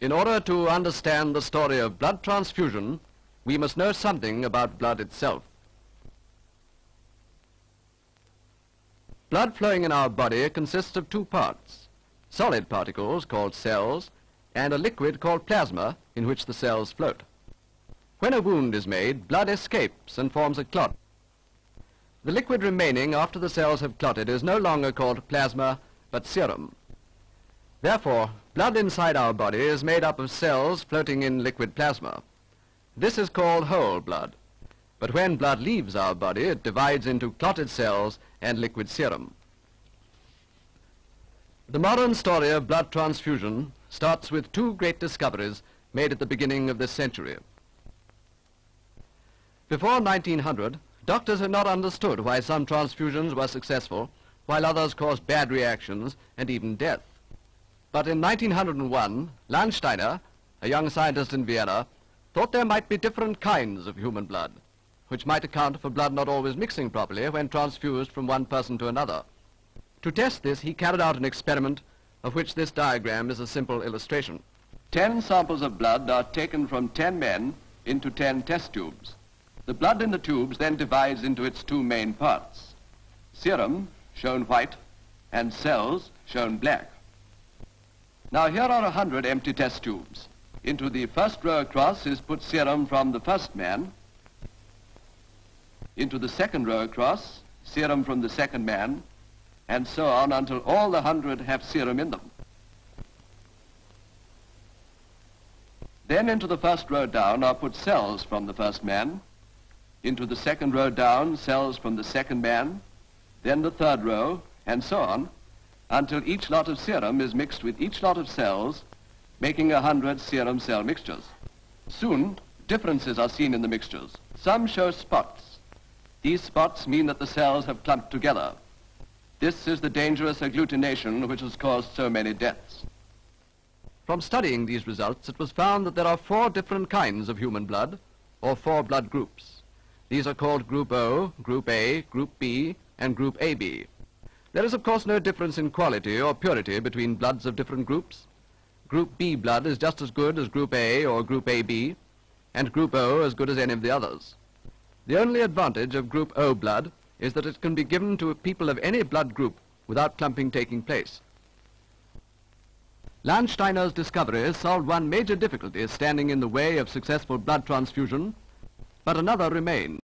In order to understand the story of blood transfusion, we must know something about blood itself. Blood flowing in our body consists of two parts: solid particles called cells and a liquid called plasma in which the cells float. When a wound is made, blood escapes and forms a clot. The liquid remaining after the cells have clotted is no longer called plasma but serum. Therefore, blood inside our body is made up of cells floating in liquid plasma. This is called whole blood. But when blood leaves our body, it divides into clotted cells and liquid serum. The modern story of blood transfusion starts with two great discoveries made at the beginning of this century. Before 1900, doctors had not understood why some transfusions were successful while others caused bad reactions and even death. But in 1901, Landsteiner, a young scientist in Vienna, thought there might be different kinds of human blood, which might account for blood not always mixing properly when transfused from one person to another. To test this, he carried out an experiment of which this diagram is a simple illustration. 10 samples of blood are taken from 10 men into 10 test tubes. The blood in the tubes then divides into its two main parts: serum, shown white, and cells, shown black. Now here are 100 empty test tubes. Into the first row across is put serum from the first man. Into the second row across, serum from the second man, and so on until all the 100 have serum in them. Then into the first row down are put cells from the first man. Into the second row down, cells from the second man, then the third row, and so on, until each lot of serum is mixed with each lot of cells, making 100 serum cell mixtures. Soon, differences are seen in the mixtures. Some show spots. These spots mean that the cells have clumped together. This is the dangerous agglutination which has caused so many deaths. From studying these results, it was found that there are 4 different kinds of human blood, or 4 blood groups. These are called Group O, Group A, Group B, and Group AB. There is, of course, no difference in quality or purity between bloods of different groups. Group B blood is just as good as Group A or Group AB, and Group O as good as any of the others. The only advantage of Group O blood is that it can be given to people of any blood group without clumping taking place. Landsteiner's discoveries solved one major difficulty standing in the way of successful blood transfusion, but another remained.